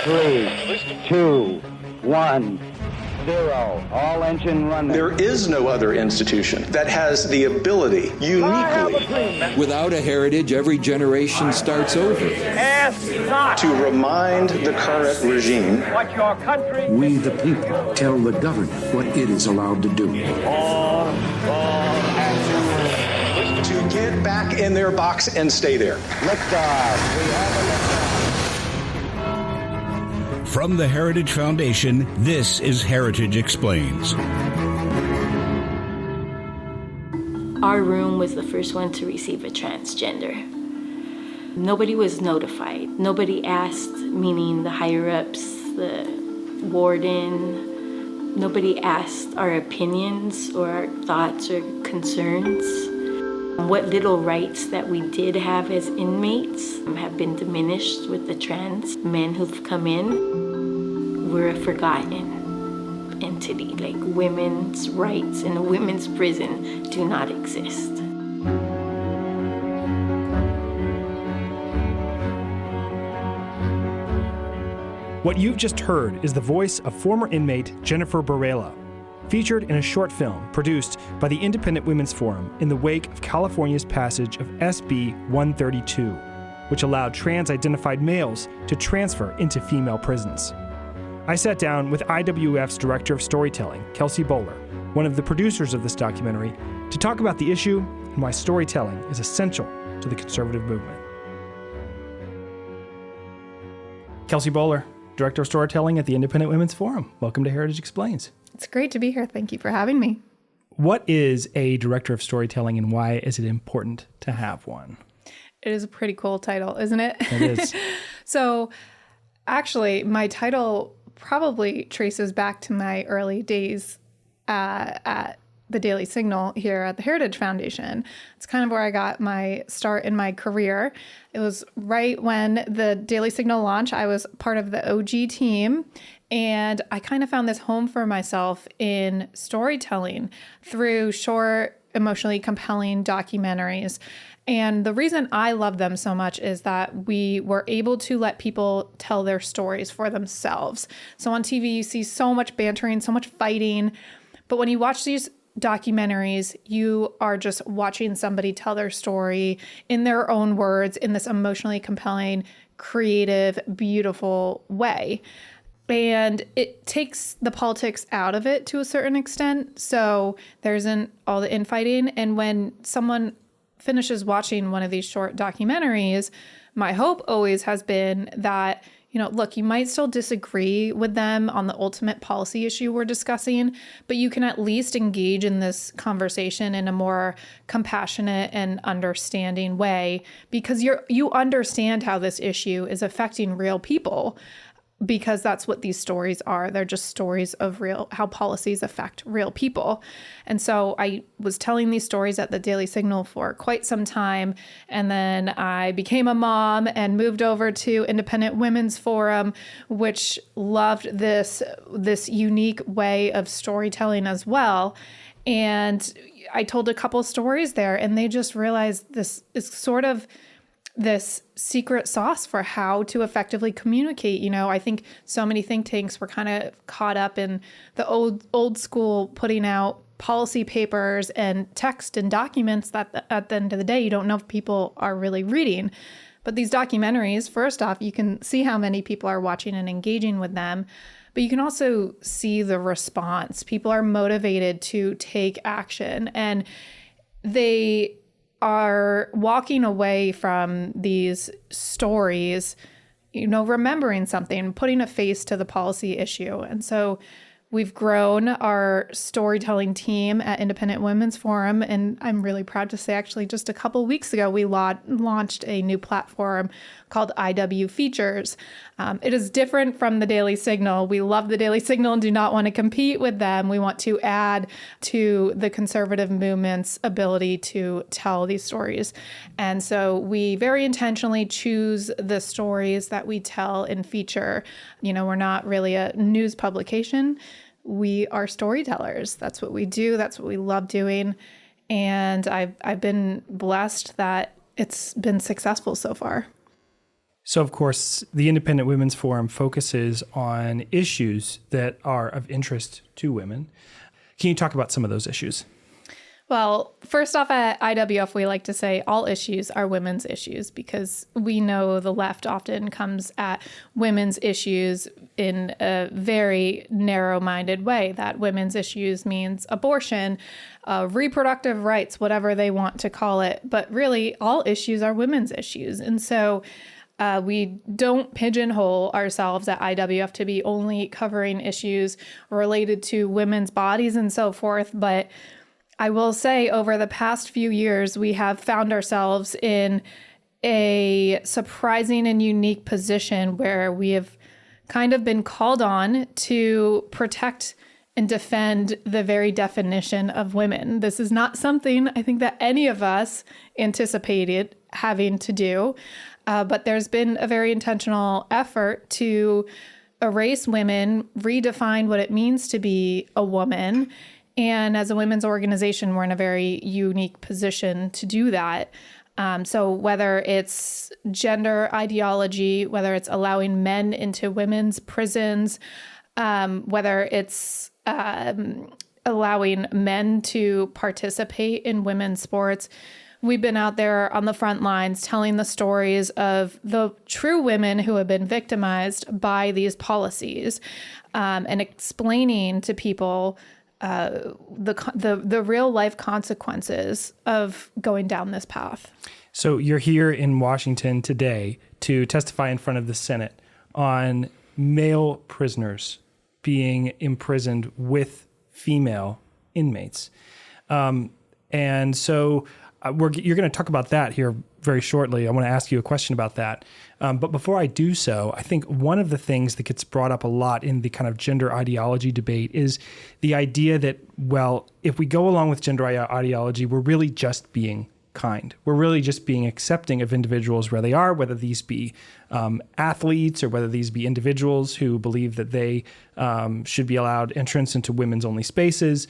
3, 2, 1, 0. All engine running. There is no other institution that has the ability, uniquely, without a heritage, every generation starts over. Ask not to remind the current regime what your country... We, the people, tell the government what it is allowed to do. All action. to get back in their box and stay there. Liftoff. We have a liftoff. From the Heritage Foundation, this is Heritage Explains. Our room was the first one to receive a transgender. Nobody was notified. Nobody asked, meaning the higher-ups, the warden. Nobody asked our opinions or our thoughts or concerns. What little rights that we did have as inmates have been diminished with the trans men who've come in. We're a forgotten entity, like women's rights in a women's prison do not exist. What you've just heard is the voice of former inmate Jennifer Barela, featured in a short film produced by the Independent Women's Forum in the wake of California's passage of SB 132, which allowed trans-identified males to transfer into female prisons. I sat down with IWF's Director of Storytelling, Kelsey Bowler, one of the producers of this documentary, to talk about the issue and why storytelling is essential to the conservative movement. Kelsey Bowler, Director of Storytelling at the Independent Women's Forum. Welcome to Heritage Explains. It's great to be here. Thank you for having me. What is a Director of Storytelling and why is it important to have one? It is a pretty cool title, isn't it? It is. So actually, my title probably traces back to my early days at the Daily Signal here at the Heritage Foundation. It's kind of where I got my start in my career. It was right when the Daily Signal launched. I was part of the OG team, and I kind of found this home for myself in storytelling through short, emotionally compelling documentaries. And the reason I love them so much is that we were able to let people tell their stories for themselves. So on TV, you see so much bantering, so much fighting. But when you watch these documentaries, you are just watching somebody tell their story in their own words in this emotionally compelling, creative, beautiful way. And it takes the politics out of it to a certain extent. So there isn't all the infighting. And when someone finishes watching one of these short documentaries, my hope always has been that, look, you might still disagree with them on the ultimate policy issue we're discussing, but you can at least engage in this conversation in a more compassionate and understanding way because you understand how this issue is affecting real people. Because that's what these stories are. They're just stories of how policies affect real people. And so I was telling these stories at the Daily Signal for quite some time. And then I became a mom and moved over to Independent Women's Forum, which loved this unique way of storytelling as well. And I told a couple stories there, and they just realized this is sort of this secret sauce for how to effectively communicate. I think so many think tanks were kind of caught up in the old school putting out policy papers and text and documents that at the end of the day, you don't know if people are really reading. But these documentaries, first off, you can see how many people are watching and engaging with them. But you can also see the response. People are motivated to take action, and they are walking away from these stories, remembering something, putting a face to the policy issue. And so we've grown our storytelling team at Independent Women's Forum, and I'm really proud to say actually just a couple weeks ago, we launched a new platform called IW Features. It is different from the Daily Signal. We love the Daily Signal and do not want to compete with them. We want to add to the conservative movement's ability to tell these stories. And so we very intentionally choose the stories that we tell and feature. We're not really a news publication. We are storytellers. That's what we do. That's what we love doing. And I've been blessed that it's been successful so far. So, of course, the Independent Women's Forum focuses on issues that are of interest to women. Can you talk about some of those issues? Well, first off, at IWF, we like to say all issues are women's issues because we know the left often comes at women's issues in a very narrow-minded way, that women's issues means abortion, reproductive rights, whatever they want to call it. But really, all issues are women's issues. And so we don't pigeonhole ourselves at IWF to be only covering issues related to women's bodies and so forth, but I will say over the past few years, we have found ourselves in a surprising and unique position where we have kind of been called on to protect and defend the very definition of women. This is not something I think that any of us anticipated having to do, but there's been a very intentional effort to erase women, redefine what it means to be a woman. And as a women's organization, we're in a very unique position to do that. So whether it's gender ideology, whether it's allowing men into women's prisons, whether it's allowing men to participate in women's sports, we've been out there on the front lines telling the stories of the true women who have been victimized by these policies, and explaining to people the real life consequences of going down this path. So you're here in Washington today to testify in front of the Senate on male prisoners being imprisoned with female inmates. And so you're going to talk about that here very shortly. I want to ask you a question about that. But before I do so, I think one of the things that gets brought up a lot in the kind of gender ideology debate is the idea that, well, if we go along with gender ideology, we're really just being kind. We're really just being accepting of individuals where they are, whether these be athletes or whether these be individuals who believe that they should be allowed entrance into women's only spaces.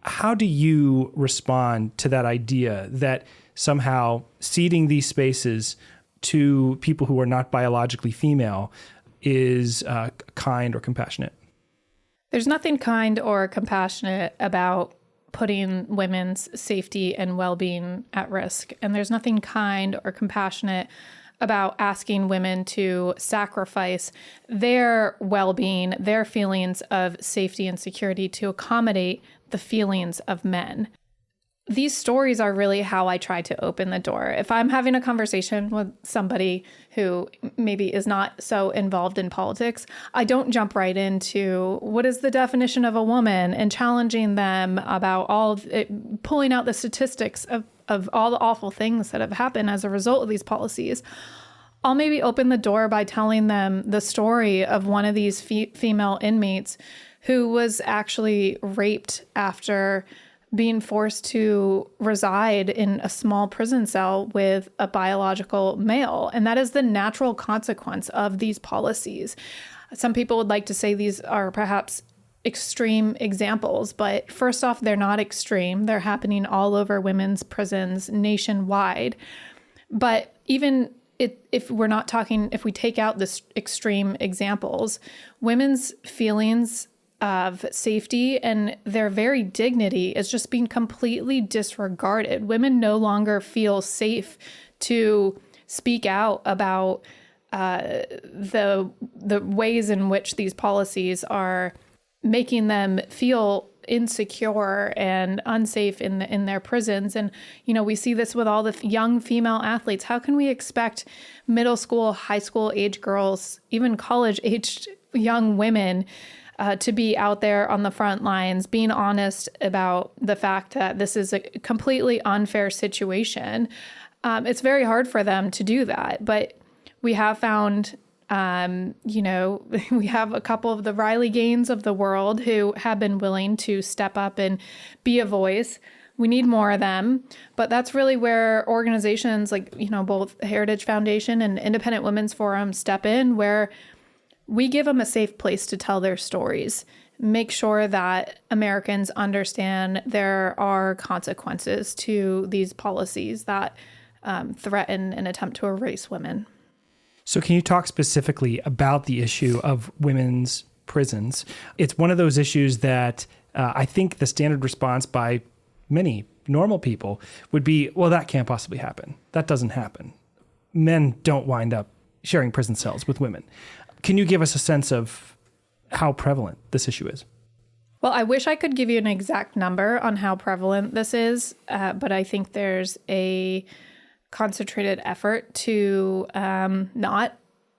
How do you respond to that idea that somehow ceding these spaces to people who are not biologically female is kind or compassionate? There's nothing kind or compassionate about putting women's safety and well-being at risk. And there's nothing kind or compassionate about asking women to sacrifice their well-being, their feelings of safety and security to accommodate the feelings of men. These stories are really how I try to open the door. If I'm having a conversation with somebody who maybe is not so involved in politics, I don't jump right into what is the definition of a woman and challenging them about pulling out the statistics of all the awful things that have happened as a result of these policies. I'll maybe open the door by telling them the story of one of these female inmates who was actually raped after being forced to reside in a small prison cell with a biological male. And that is the natural consequence of these policies. Some people would like to say these are perhaps extreme examples, but first off, they're not extreme. They're happening all over women's prisons nationwide. But even if we take out the extreme examples, women's feelings of safety and their very dignity is just being completely disregarded. Women no longer feel safe to speak out about the ways in which these policies are making them feel insecure and unsafe in their prisons. And, we see this with all the young female athletes. How can we expect middle school, high school age girls, even college-aged young women to be out there on the front lines, being honest about the fact that this is a completely unfair situation? It's very hard for them to do that. But we have found, we have a couple of the Riley Gaines of the world who have been willing to step up and be a voice. We need more of them. But that's really where organizations like, both Heritage Foundation and Independent Women's Forum step in, where we give them a safe place to tell their stories, make sure that Americans understand there are consequences to these policies that threaten and attempt to erase women. So can you talk specifically about the issue of women's prisons? It's one of those issues that I think the standard response by many normal people would be, well, that can't possibly happen. That doesn't happen. Men don't wind up sharing prison cells with women. Can you give us a sense of how prevalent this issue is? Well, I wish I could give you an exact number on how prevalent this is, but I think there's a concentrated effort to not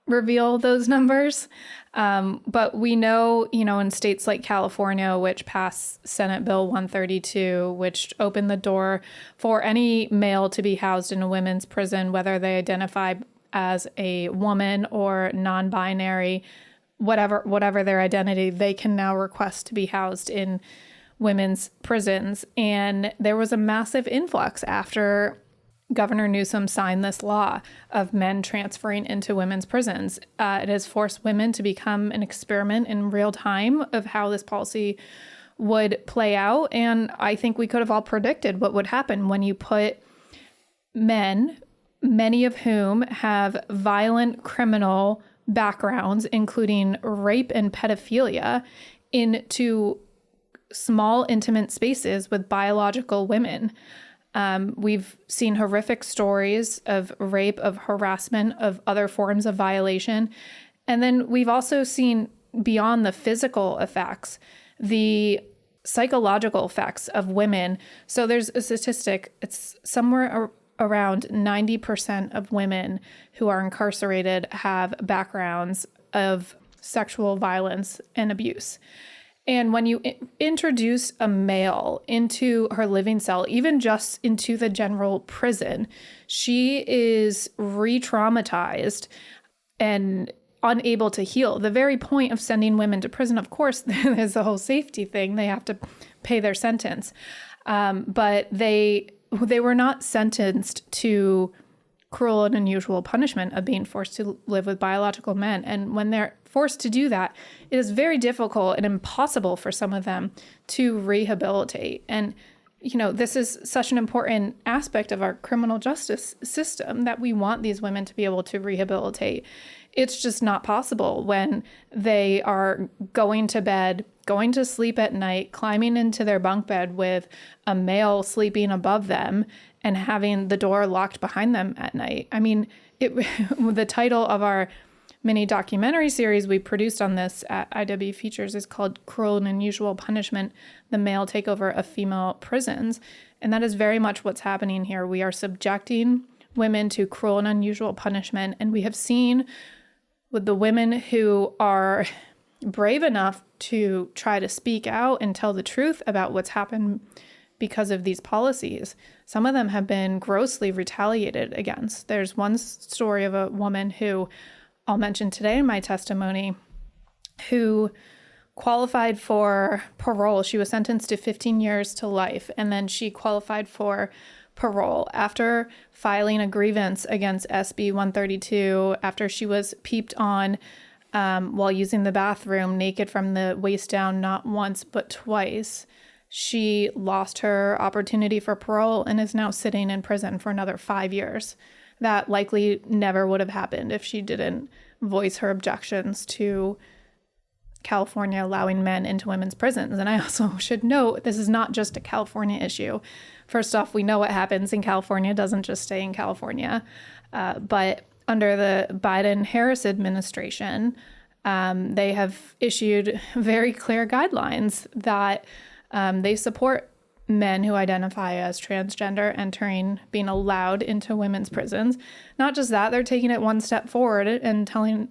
reveal those numbers. But we know, in states like California, which passed Senate Bill 132, which opened the door for any male to be housed in a women's prison, whether they identify as a woman or non-binary, whatever their identity, they can now request to be housed in women's prisons. And there was a massive influx after Governor Newsom signed this law of men transferring into women's prisons. It has forced women to become an experiment in real time of how this policy would play out. And I think we could have all predicted what would happen when you put men, many of whom have violent criminal backgrounds, including rape and pedophilia, into small, intimate spaces with biological women. We've seen horrific stories of rape, of harassment, of other forms of violation. And then we've also seen, beyond the physical effects, the psychological effects of women. So there's a statistic, it's somewhere around 90% of women who are incarcerated have backgrounds of sexual violence and abuse. And when you introduce a male into her living cell, even just into the general prison, she is re-traumatized and unable to heal. The very point of sending women to prison, of course, there's the whole safety thing. They have to pay their sentence. But they were not sentenced to cruel and unusual punishment of being forced to live with biological men. And when they're forced to do that, it is very difficult and impossible for some of them to rehabilitate. And, this is such an important aspect of our criminal justice system that we want these women to be able to rehabilitate. It's just not possible when they are going to bed, going to sleep at night, climbing into their bunk bed with a male sleeping above them and having the door locked behind them at night. I mean, the title of our mini documentary series we produced on this at IW Features is called Cruel and Unusual Punishment, the Male Takeover of Female Prisons. And that is very much what's happening here. We are subjecting women to cruel and unusual punishment. And we have seen with the women who are brave enough to try to speak out and tell the truth about what's happened because of these policies, some of them have been grossly retaliated against. There's one story of a woman who I'll mention today in my testimony, who qualified for parole. She was sentenced to 15 years to life, and then she qualified for parole after filing a grievance against SB 132, after she was peeped on while using the bathroom naked from the waist down, not once but twice. She lost her opportunity for parole and is now sitting in prison for another 5 years. That likely never would have happened if she didn't voice her objections to California allowing men into women's prisons. And I also should note, this is not just a California issue. First off, we know what happens in California doesn't just stay in California. But under the Biden-Harris administration, they have issued very clear guidelines that they support men who identify as transgender being allowed into women's prisons. Not just that, they're taking it one step forward and telling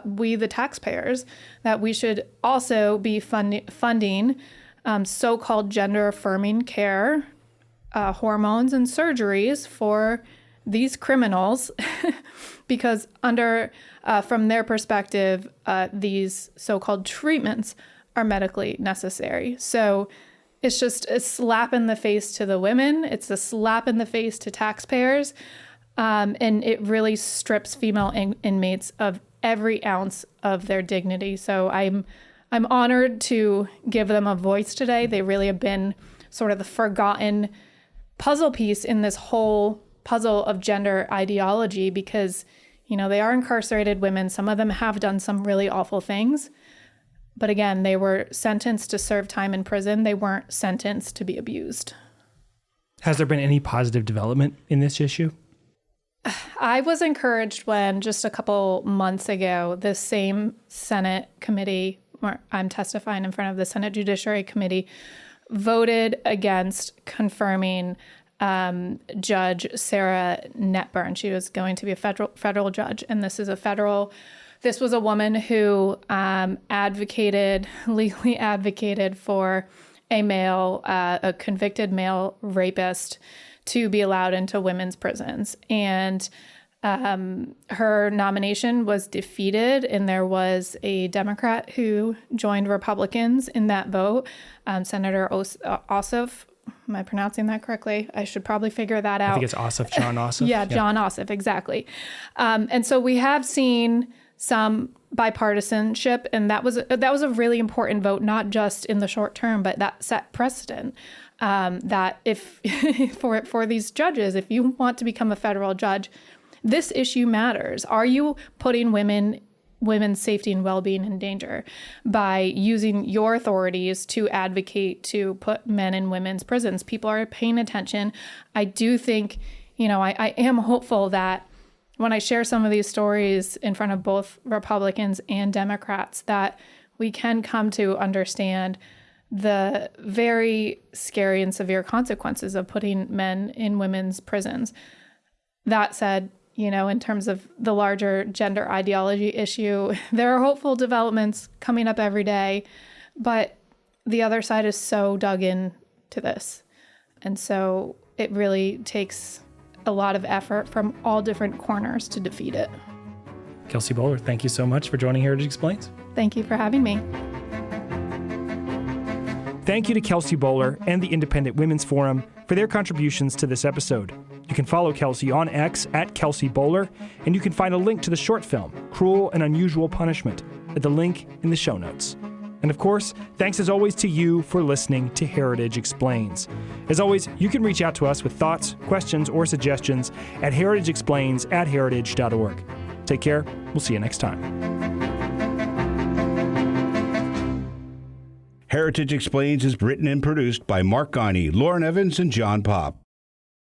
we, the taxpayers, that we should also be funding so-called gender-affirming care, hormones and surgeries for these criminals, because from their perspective, these so-called treatments are medically necessary. So it's just a slap in the face to the women. It's a slap in the face to taxpayers. And it really strips female inmates of every ounce of their dignity. So I'm honored to give them a voice today. They really have been sort of the forgotten puzzle piece in this whole puzzle of gender ideology, because They are incarcerated women. Some of them have done some really awful things. But again, they were sentenced to serve time in prison. They weren't sentenced to be abused. Has there been any positive development in this issue? I was encouraged when just a couple months ago, this same Senate committee, where I'm testifying in front of the Senate Judiciary Committee, voted against confirming Judge Sarah Netburn. She was going to be a federal judge, and this was a woman who legally advocated for a convicted male rapist to be allowed into women's prisons. And her nomination was defeated, and there was a Democrat who joined Republicans in that vote, Senator Ossoff. Am I pronouncing that correctly? I should probably figure that out. I think it's Ossoff, John Ossoff. Yeah, John Ossoff, exactly. And so we have seen some bipartisanship, and that was a really important vote, not just in the short term, but that set precedent that if for these judges, if you want to become a federal judge, this issue matters. Are you putting women's safety and well-being in danger by using your authorities to advocate to put men in women's prisons? People are paying attention. I do think, I am hopeful that when I share some of these stories in front of both Republicans and Democrats, that we can come to understand the very scary and severe consequences of putting men in women's prisons. That said, in terms of the larger gender ideology issue, there are hopeful developments coming up every day, but the other side is so dug in to this. And so it really takes a lot of effort from all different corners to defeat it. Kelsey Bowler, thank you so much for joining Heritage Explains. Thank you for having me. Thank you to Kelsey Bowler and the Independent Women's Forum for their contributions to this episode. You can follow Kelsey on X at Kelsey Bowler, and you can find a link to the short film, Cruel and Unusual Punishment, at the link in the show notes. And of course, thanks as always to you for listening to Heritage Explains. As always, you can reach out to us with thoughts, questions, or suggestions at heritageexplains@heritage.org. Take care. We'll see you next time. Heritage Explains is written and produced by Mark Gagne, Lauren Evans, and John Popp.